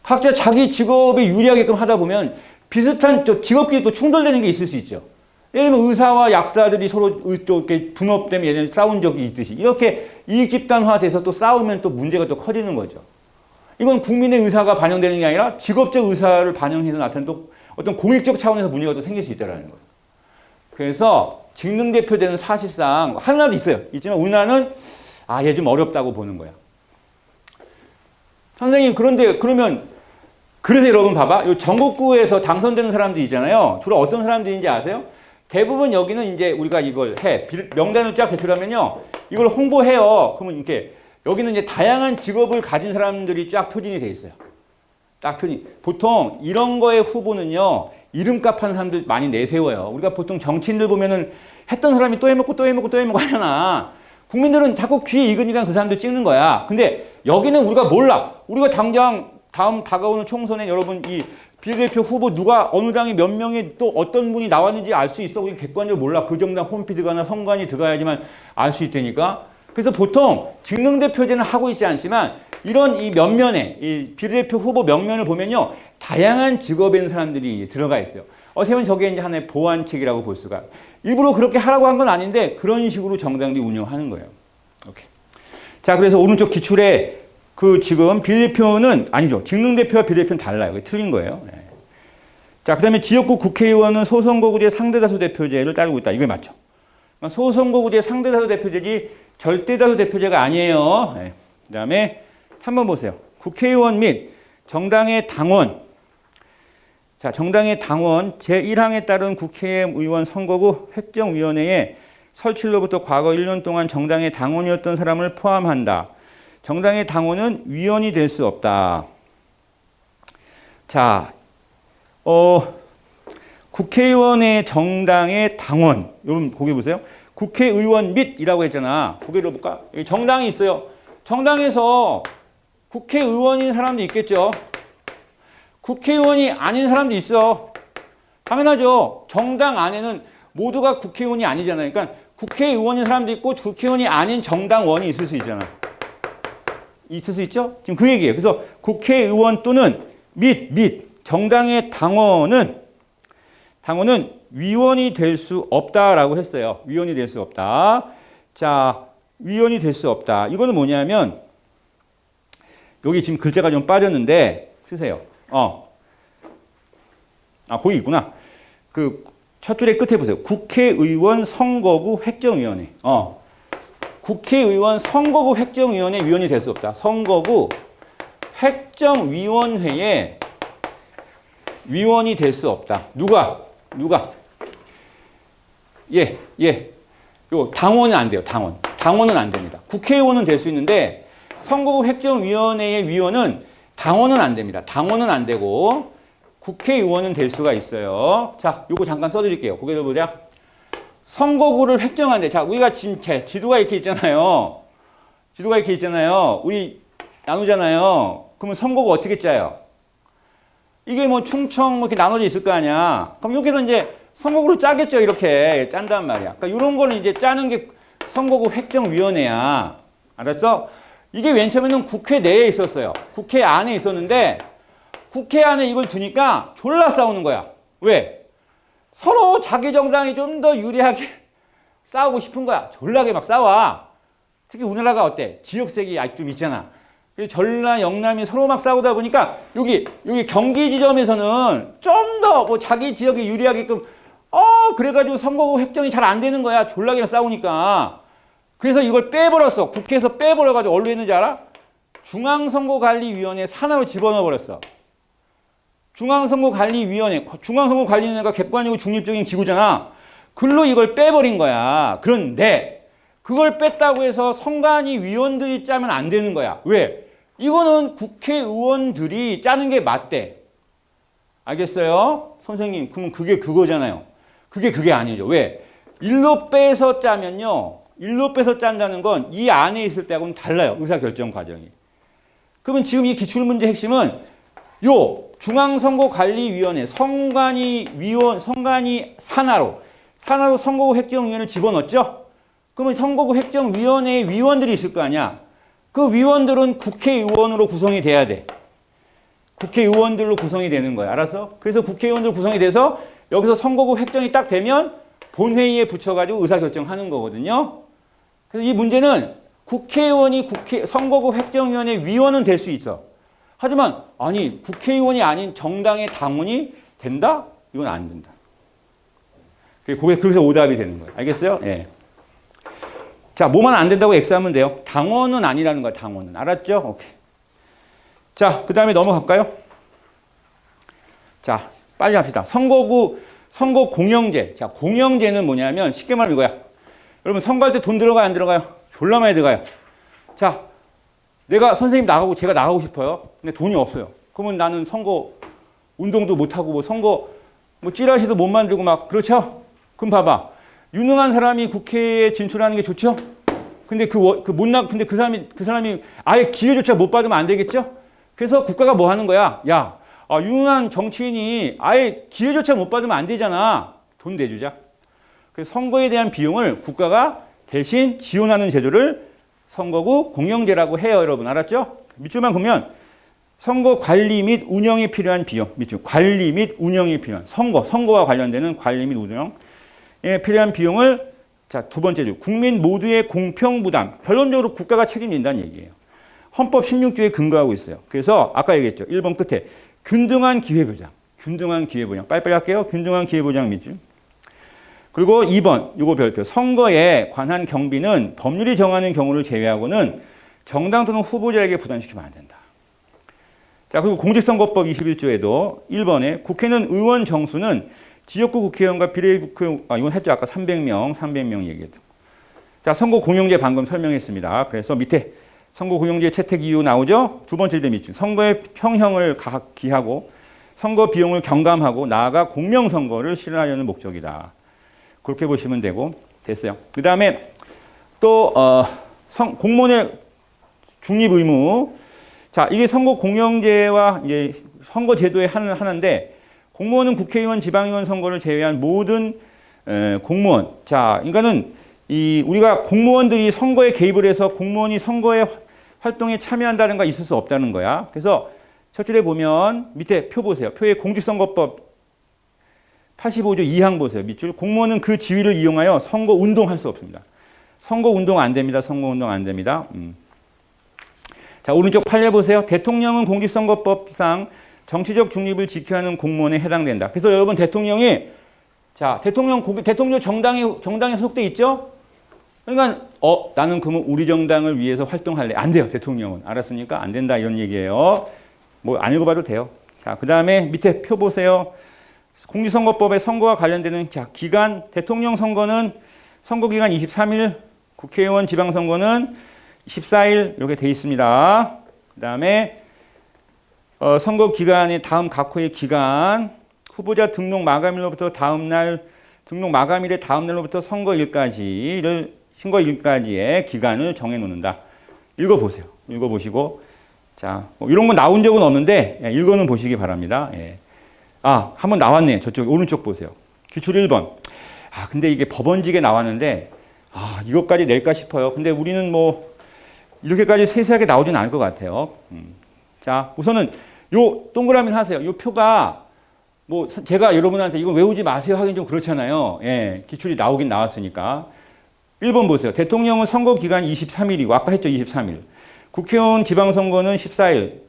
각자 자기 직업에 유리하게끔 하다 보면 비슷한 직업끼리 또 충돌되는 게 있을 수 있죠. 예를 들면 의사와 약사들이 서로 이렇게 분업되면 예전에 싸운 적이 있듯이 이렇게 이익 집단화돼서 또 싸우면 또 문제가 또 커지는 거죠. 이건 국민의 의사가 반영되는 게 아니라 직업적 의사를 반영해서 나타나는 또 어떤 공익적 차원에서 문제가 또 생길 수 있다는 거예요. 그래서 직능대표제는 사실상 하나도 있어요. 있지만 우리나라는 얘 좀 어렵다고 보는 거야. 선생님 그래서 여러분 봐봐. 이 전국구에서 당선되는 사람들이 있잖아요. 주로 어떤 사람들인지 아세요? 대부분 여기는 이제 우리가 이걸 명단을 쫙 제출하면요. 이걸 홍보해요. 그러면 이렇게 여기는 이제 다양한 직업을 가진 사람들이 쫙 표진이 돼 있어요. 딱 표진. 보통 이런 거의 후보는요. 이름값 하는 사람들 많이 내세워요. 우리가 보통 정치인들 보면은 했던 사람이 또 해먹고 하잖아. 국민들은 자꾸 귀에 익으니까 그 사람들 찍는 거야. 근데 여기는 우리가 몰라. 우리가 당장 다음 다가오는 총선에 여러분 이 비례대표 후보 누가 어느 당이 몇 명이 또 어떤 분이 나왔는지 알 수 있어. 우리 객관적으로 몰라. 그 정당 홈피드 가나 선관위 들어가야지만 알 수 있다니까. 그래서 보통 직능대표제는 하고 있지 않지만 이런 이 면면에 이 비례대표 후보 명면을 보면요. 다양한 직업에 있는 사람들이 들어가 있어요. 어떻게 보면 저게 이제 하나의 보완책이라고 볼 수가. 일부러 그렇게 하라고 한 건 아닌데 그런 식으로 정당들이 운영하는 거예요. 오케이. 자, 그래서 오른쪽 기출에 그 지금 비례대표는 아니죠. 직능대표와 비례대표는 달라요. 그게 틀린 거예요. 네. 자, 그 다음에 지역구 국회의원은 소선거구제 상대다수 대표제를 따르고 있다. 이게 맞죠. 소선거구제 상대다수 대표제지 절대다수 대표제가 아니에요. 네. 그 다음에 3번 보세요. 국회의원 및 정당의 당원. 자, 정당의 당원 제1항에 따른 국회의원 선거구 획정위원회에 설치로부터 과거 1년 동안 정당의 당원이었던 사람을 포함한다. 정당의 당원은 위원이 될 수 없다. 자, 국회의원의 정당의 당원. 여러분, 거기 보세요. 국회의원 및이라고 했잖아. 거기로 볼까? 여기 정당이 있어요. 정당에서 국회의원인 사람도 있겠죠. 국회의원이 아닌 사람도 있어. 당연하죠. 정당 안에는 모두가 국회의원이 아니잖아요. 그러니까 국회의원인 사람도 있고 국회의원이 아닌 정당원이 있을 수 있잖아. 있을 수 있죠? 지금 그 얘기예요. 그래서 국회의원 또는 및 정당의 당원은 위원이 될 수 없다라고 했어요. 위원이 될 수 없다. 자, 위원이 될 수 없다. 이거는 뭐냐면 여기 지금 글자가 좀 빠졌는데 쓰세요. 거기 있구나. 그 첫 줄의 끝에 보세요. 국회의원 선거구 획정위원회. 국회의원 선거구 획정위원회 위원이 될 수 없다. 선거구 획정위원회에 위원이 될 수 없다. 누가? 요 당원은 안 돼요. 당원은 안 됩니다. 국회의원은 될 수 있는데 선거구 획정위원회의 위원은 당원은 안 됩니다. 당원은 안 되고 국회의원은 될 수가 있어요. 자, 요거 잠깐 써드릴게요. 거기서 보자. 선거구를 획정하는데, 자, 우리가 지금 지도가 이렇게 있잖아요. 우리 나누잖아요. 그러면 선거구 어떻게 짜요? 이게 뭐 충청 이렇게 나눠져 있을 거 아니야. 그럼 여기서 이제 선거구를 짜겠죠. 이렇게 짠단 말이야. 그러니까 이런 거는 이제 짜는 게 선거구 획정위원회야. 알았어? 이게 맨 처음에는 국회 내에 있었어요. 국회 안에 있었는데 국회 안에 이걸 두니까 졸라 싸우는 거야. 왜? 서로 자기 정당이 좀 더 유리하게 싸우고 싶은 거야. 졸라게 막 싸워. 특히 우리나라가 어때? 지역색이 아직 좀 있잖아. 전라, 영남이 서로 막 싸우다 보니까 여기 경기 지점에서는 좀 더 뭐 자기 지역이 유리하게끔 그래가지고 선거구 획정이 잘 안 되는 거야. 졸라게 싸우니까. 그래서 이걸 빼버렸어. 국회에서 빼버려가지고 어디로 했는지 알아? 중앙선거관리위원회 산하로 집어넣어 버렸어. 중앙선거관리위원회, 중앙선거관리위원회가 객관이고 중립적인 기구잖아. 글로 이걸 빼버린 거야. 그런데 그걸 뺐다고 해서 선관위 위원들이 짜면 안 되는 거야. 왜? 이거는 국회의원들이 짜는 게 맞대. 알겠어요? 선생님, 그럼 그게 그거잖아요. 그게 아니죠. 왜? 일로 빼서 짜면요. 일로 빼서 짠다는 건 이 안에 있을 때하고는 달라요. 의사결정 과정이. 그러면 지금 이 기출문제 핵심은 요 중앙선거관리위원회 선관위 산하로 선거구 획정위원회를 집어넣었죠? 그러면 선거구 획정위원회의 위원들이 있을 거 아니야. 그 위원들은 국회의원으로 구성이 돼야 돼. 국회의원들로 구성이 되는 거야. 알았어? 그래서 국회의원들 구성이 돼서 여기서 선거구 획정이 딱 되면 본회의에 붙여가지고 의사결정하는 거거든요. 그래서 이 문제는 국회의원이 선거구 획정위원회 위원은 될 수 있어. 하지만 아니 국회의원이 아닌 정당의 당원이 된다? 이건 안 된다. 그래서 오답이 되는 거예요. 알겠어요? 예. 자, 뭐만 안 된다고 X하면 돼요. 당원은 아니라는 거야. 당원은. 알았죠? 오케이. 자, 그 다음에 넘어갈까요? 자, 빨리 합시다. 선거 공영제. 자, 공영제는 뭐냐면 쉽게 말하면 이거야. 여러분 선거할 때 돈 들어가요? 안 들어가요? 졸라 많이 들어가요. 자, 내가 선생님 제가 나가고 싶어요. 근데 돈이 없어요. 그러면 나는 선거 운동도 못하고 뭐 선거 찌라시도 못 만들고 막 그렇죠? 그럼 봐봐. 유능한 사람이 국회에 진출하는 게 좋죠? 근데 근데 그 사람이 아예 기회조차 못 받으면 안 되겠죠? 그래서 국가가 뭐 하는 거야? 야, 유능한 정치인이 아예 기회조차 못 받으면 안 되잖아. 돈 내주자. 그래서 선거에 대한 비용을 국가가 대신 지원하는 제도를 선거구 공영제라고 해요. 여러분 알았죠? 밑줄만 보면 선거 관리 및 운영에 필요한 비용. 밑줄 관리 및 운영에 필요한 선거와 관련되는 관리 및 운영에 필요한 비용을 자, 두 번째 줄 국민 모두의 공평 부담. 결론적으로 국가가 책임진다는 얘기예요. 헌법 16조에 근거하고 있어요. 그래서 아까 얘기했죠. 1번 끝에 균등한 기회보장. 빨리빨리 할게요. 균등한 기회보장 밑줄. 그리고 2번 요거 별표. 선거에 관한 경비는 법률이 정하는 경우를 제외하고는 정당 또는 후보자에게 부담시키면 안 된다. 자, 그리고 공직선거법 21조에도 1번에 국회는 의원 정수는 지역구 국회의원과 비례국회의원, 이건 했죠. 아까 300명 얘기했죠. 자, 선거 공영제 방금 설명했습니다. 그래서 밑에 선거 공영제 채택 이유 나오죠? 두 번째 점 있죠. 선거의 평형을 기하고 선거 비용을 경감하고 나아가 공명선거를 실현하려는 목적이다. 그렇게 보시면 되고 됐어요. 그 다음에 또 공무원의 중립 의무. 자, 이게 선거 공영제와 이제 선거 제도의 하나인데 공무원은 국회의원, 지방의원 선거를 제외한 모든 공무원. 자, 그러니까는 우리가 공무원들이 선거에 개입을 해서 공무원이 선거의 활동에 참여한다는 거 있을 수 없다는 거야. 그래서 첫 줄에 보면 밑에 표 보세요. 표에 공직선거법 85조 2항 보세요. 밑줄. 공무원은 그 지위를 이용하여 선거 운동할 수 없습니다. 선거 운동 안 됩니다. 자, 오른쪽 판례 보세요. 대통령은 공직선거법상 정치적 중립을 지켜야 하는 공무원에 해당된다. 그래서 여러분 대통령 정당에 소속돼 있죠? 그러니까 나는 그러면 우리 정당을 위해서 활동할래. 안 돼요. 대통령은. 알았습니까? 안 된다 이런 얘기예요. 뭐 안 읽어봐도 돼요. 자, 그 다음에 밑에 표 보세요. 공직선거법의 선거와 관련되는 기간, 대통령 선거는 선거기간 23일, 국회의원 지방선거는 14일 이렇게 돼 있습니다. 그 다음에 선거기간의 다음 각 호의 기간, 후보자 등록 마감일로부터 등록 마감일의 다음 날로부터 선거일까지의 기간을 정해놓는다. 읽어보세요. 읽어보시고 자, 이런 거 나온 적은 없는데 읽어는 보시기 바랍니다. 예. 한번 나왔네. 저쪽 오른쪽 보세요. 기출 1번. 근데 이게 법원직에 나왔는데 이것까지 낼까 싶어요. 근데 우리는 뭐 이렇게까지 세세하게 나오진 않을 것 같아요. 자, 우선은 요 동그라미를 하세요. 요 표가 뭐 제가 여러분한테 이거 외우지 마세요 하긴 좀 그렇잖아요. 예, 기출이 나오긴 나왔으니까. 1번 보세요. 대통령은 선거 기간이 23일이고 아까 했죠. 23일. 국회의원 지방선거는 14일.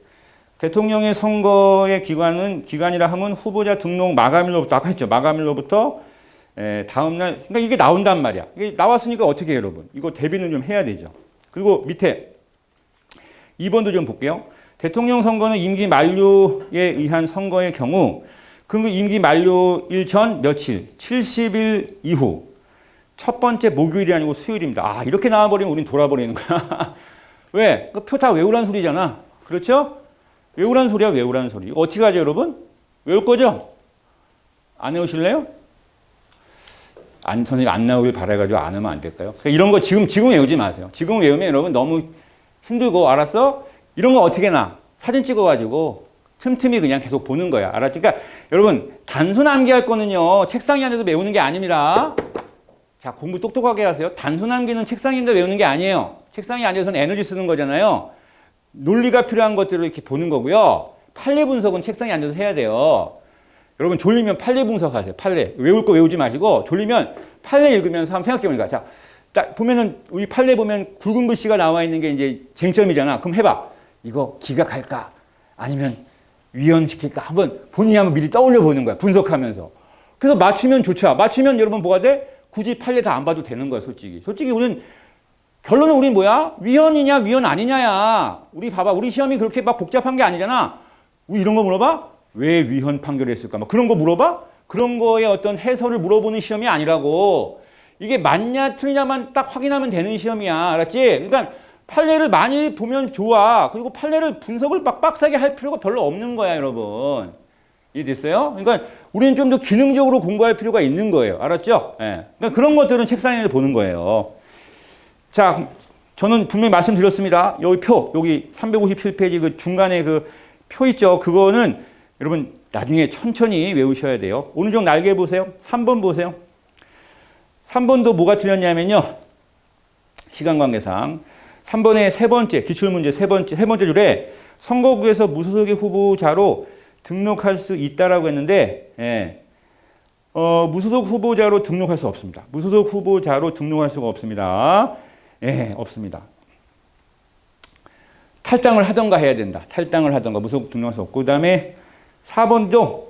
대통령의 선거의 기간이라 하면 후보자 등록 마감일로부터 아까 했죠. 마감일로부터 다음날 그러니까 이게 나온단 말이야. 이게 나왔으니까 어떻게 해요, 여러분? 이거 대비는 좀 해야 되죠. 그리고 밑에 2번도 좀 볼게요. 대통령 선거는 임기 만료에 의한 선거의 경우 그 임기 만료일 전 며칠, 70일 이후 첫 번째 목요일이 아니고 수요일입니다. 아, 이렇게 나와버리면 우린 돌아버리는 거야. 왜? 그 표 다 외우란 소리잖아. 그렇죠? 외우란 소리야, 외우란 소리. 어떻게 하죠, 여러분? 외울 거죠? 안 외우실래요? 선생님 안 나오길 바라가지고 안 하면 안 될까요? 그러니까 이런 거 지금 외우지 마세요. 지금 외우면 여러분 너무 힘들고, 알았어? 이런 거 어떻게 나? 사진 찍어가지고 틈틈이 그냥 계속 보는 거야. 알았지? 그러니까 여러분 단순 암기할 거는요, 책상에 앉아서 외우는 게 아닙니다. 자, 공부 똑똑하게 하세요. 단순 암기는 책상에 앉아 외우는 게 아니에요. 책상에 앉아서는 에너지 쓰는 거잖아요. 논리가 필요한 것들을 이렇게 보는 거고요. 판례 분석은 책상에 앉아서 해야 돼요. 여러분 졸리면 판례 분석하세요. 판례. 외울 거 외우지 마시고 졸리면 판례 읽으면서 한번 생각해 보니까 자, 딱 보면은 우리 판례 보면 굵은 글씨가 나와 있는 게 이제 쟁점이잖아. 그럼 해봐. 이거 기각할까? 아니면 위헌시킬까? 한번 본인이 한번 미리 떠올려 보는 거야. 분석하면서. 그래서 맞추면 좋죠. 맞추면 여러분 뭐가 돼? 굳이 판례 다 안 봐도 되는 거야, 솔직히. 솔직히 우리는 결론은 우린 뭐야? 위헌이냐, 위헌 아니냐야. 우리 봐봐. 우리 시험이 그렇게 막 복잡한 게 아니잖아. 우리 이런 거 물어봐? 왜 위헌 판결을 했을까? 막 그런 거 물어봐? 그런 거에 어떤 해설을 물어보는 시험이 아니라고. 이게 맞냐, 틀리냐만 딱 확인하면 되는 시험이야. 알았지? 그러니까 판례를 많이 보면 좋아. 그리고 판례를 분석을 막 빡세게 할 필요가 별로 없는 거야, 여러분. 이해됐어요? 그러니까 우리는 좀 더 기능적으로 공부할 필요가 있는 거예요. 알았죠? 예. 그러니까 그런 것들은 책상에서 보는 거예요. 자, 저는 분명히 말씀드렸습니다. 여기 표, 여기 357페이지 그 중간에 그 표 있죠? 그거는 여러분 나중에 천천히 외우셔야 돼요. 오른쪽 날개 보세요. 3번 보세요. 3번도 뭐가 틀렸냐면요. 시간 관계상 3번의 세 번째 기출문제 세 번째 줄에 선거구에서 무소속의 후보자로 등록할 수 있다라고 했는데, 예. 무소속 후보자로 등록할 수 없습니다. 무소속 후보자로 등록할 수가 없습니다. 예, 없습니다. 탈당을 하던가 해야 된다. 탈당을 하던가 무소속 등록할 수 없고, 그 다음에 4번도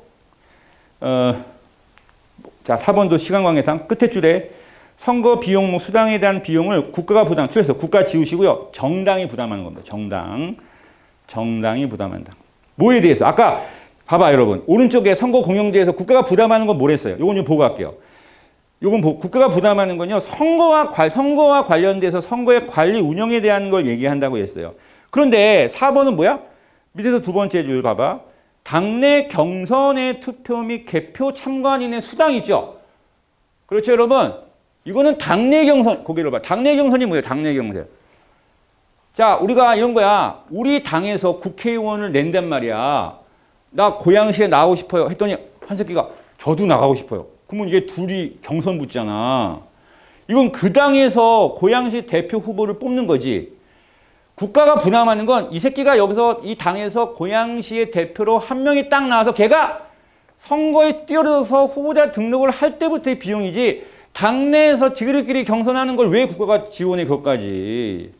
자, 4번도 시간 관계상 끝에 줄에 선거 비용 뭐 수당에 대한 비용을 국가가 부담, 틀렸어. 국가 지우시고요. 정당이 부담하는 겁니다. 정당이 부담한다. 뭐에 대해서? 아까 봐봐, 여러분. 오른쪽에 선거 공영제에서 국가가 부담하는 건 뭐랬어요? 요건 좀 보고 갈게요. 요건 국가가 부담하는 건요. 선거와 관련돼서 선거의 관리 운영에 대한 걸 얘기한다고 했어요. 그런데 4번은 뭐야? 밑에서 두 번째 줄 봐봐. 당내 경선의 투표 및 개표 참관인의 수당 있죠? 그렇죠, 여러분? 이거는 당내 경선, 고개를 봐. 당내 경선이 뭐예요? 당내 경선. 자, 우리가 이런 거야. 우리 당에서 국회의원을 낸단 말이야. 나 고양시에 나가고 싶어요. 했더니 한석기가 저도 나가고 싶어요. 그러면 이게 둘이 경선 붙잖아. 이건 그 당에서 고양시 대표 후보를 뽑는 거지. 국가가 부담하는 건 이 새끼가 여기서 이 당에서 고양시의 대표로 한 명이 딱 나와서 걔가 선거에 뛰어들어서 후보자 등록을 할 때부터의 비용이지 당내에서 지들끼리 경선하는 걸 왜 국가가 지원해 그것까지.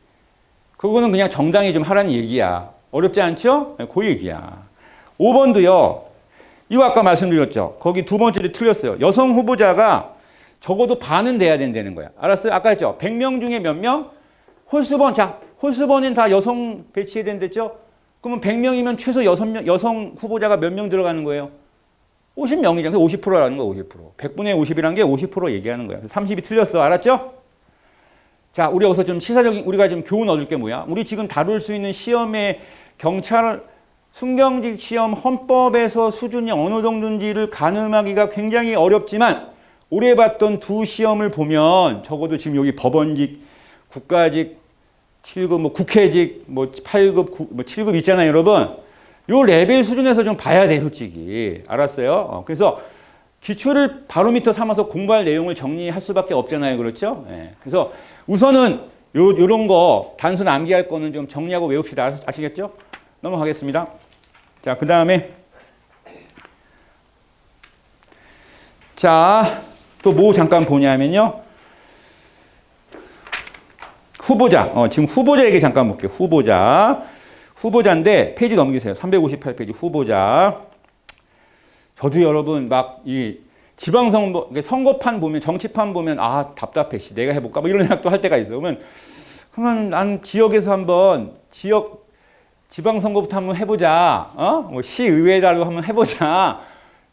그거는 그냥 정당이 좀 하라는 얘기야. 어렵지 않죠? 그 얘기야. 5번도요. 이거 아까 말씀드렸죠. 거기 두 번째로 틀렸어요. 여성 후보자가 적어도 반은 돼야 된다는 거야. 알았어요? 아까 했죠. 100명 중에 몇 명? 홀수번. 자, 홀수번은 다 여성 배치해야 된댔죠? 그러면 100명이면 최소 6명, 여성 후보자가 몇 명 들어가는 거예요? 50명이잖아요. 50%라는 거 50%. 100분의 50이라는 게 50% 얘기하는 거야. 30이 틀렸어. 알았죠? 자, 우리 여기서 좀 시사적인, 우리가 좀 교훈 얻을 게 뭐야? 우리 지금 다룰 수 있는 시험의 경찰, 순경직 시험 헌법에서 수준이 어느 정도인지를 가늠하기가 굉장히 어렵지만 올해 봤던 두 시험을 보면 적어도 지금 여기 법원직, 국가직, 7급, 뭐 국회직, 뭐 8급, 뭐 7급 있잖아요, 여러분. 요 레벨 수준에서 좀 봐야 돼, 솔직히. 알았어요? 그래서 기출을 바로미터 삼아서 공부할 내용을 정리할 수밖에 없잖아요, 그렇죠? 예. 그래서 우선은 요런 거 단순 암기할 거는 좀 정리하고 외웁시다. 아시겠죠? 넘어가겠습니다. 자, 그 다음에 자, 또 뭐 잠깐 보냐면요. 후보자. 지금 후보자 얘기 잠깐 볼게요. 후보자인데 페이지 넘기세요. 358페이지 후보자. 저도 여러분 막 이 지방선거 선거판 보면 정치판 보면 아 답답해. 씨 내가 해볼까? 뭐 이런 생각도 할 때가 있어요. 그러면 난 지역에서 한번 지방선거부터 한번 해보자. 뭐 시의회라도 한번 해보자.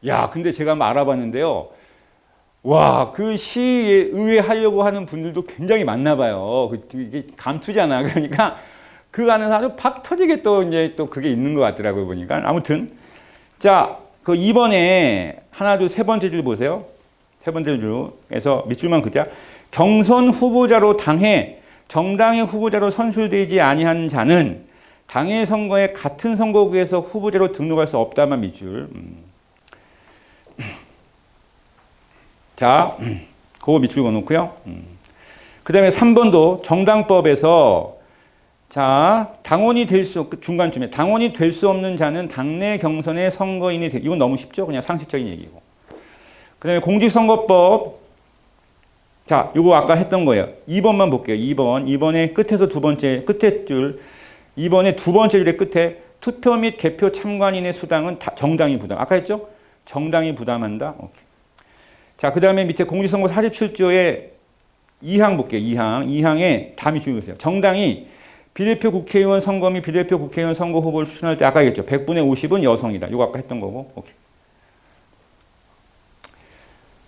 야, 근데 제가 한번 알아봤는데요. 와, 그 시의회 하려고 하는 분들도 굉장히 많나 봐요. 이게 감투잖아. 그러니까 그 안에서 아주 박 터지게 또 이제 또 그게 있는 것 같더라고요. 보니까. 아무튼. 자, 그 이번에 하나, 둘, 세 번째 줄 보세요. 세 번째 줄에서 밑줄만 긋자. 경선 후보자로 당해 정당의 후보자로 선출되지 아니한 자는 당의 선거에 같은 선거구에서 후보자로 등록할 수 없다만 밑줄. 자, 그거 밑줄 그어놓고요. 그 다음에 3번도 정당법에서 자, 당원이 될 수, 중간쯤에 당원이 될 수 없는 자는 당내 경선의 선거인이 돼. 이건 너무 쉽죠? 그냥 상식적인 얘기고. 그 다음에 공직선거법. 자, 요거 아까 했던 거예요. 2번만 볼게요. 2번의 끝에서 두 번째, 끝에 줄. 2번의 두 번째 줄의 끝에 투표 및 개표 참관인의 수당은 정당이 부담. 아까 했죠? 정당이 부담한다. 오케이. 자, 그 다음에 밑에 공직선거 47조의 2항 볼게요. 2항에 다 밑줄 그으세요. 정당이 비례표 국회의원 선거 및 비례표 국회의원 선거 후보를 추천할 때 아까 얘기했죠. 100분의 50은 여성이다. 이거 아까 했던 거고. 오케이.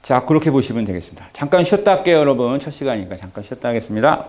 자, 그렇게 보시면 되겠습니다. 잠깐 쉬었다 할게요, 여러분. 첫 시간이니까 잠깐 쉬었다 하겠습니다.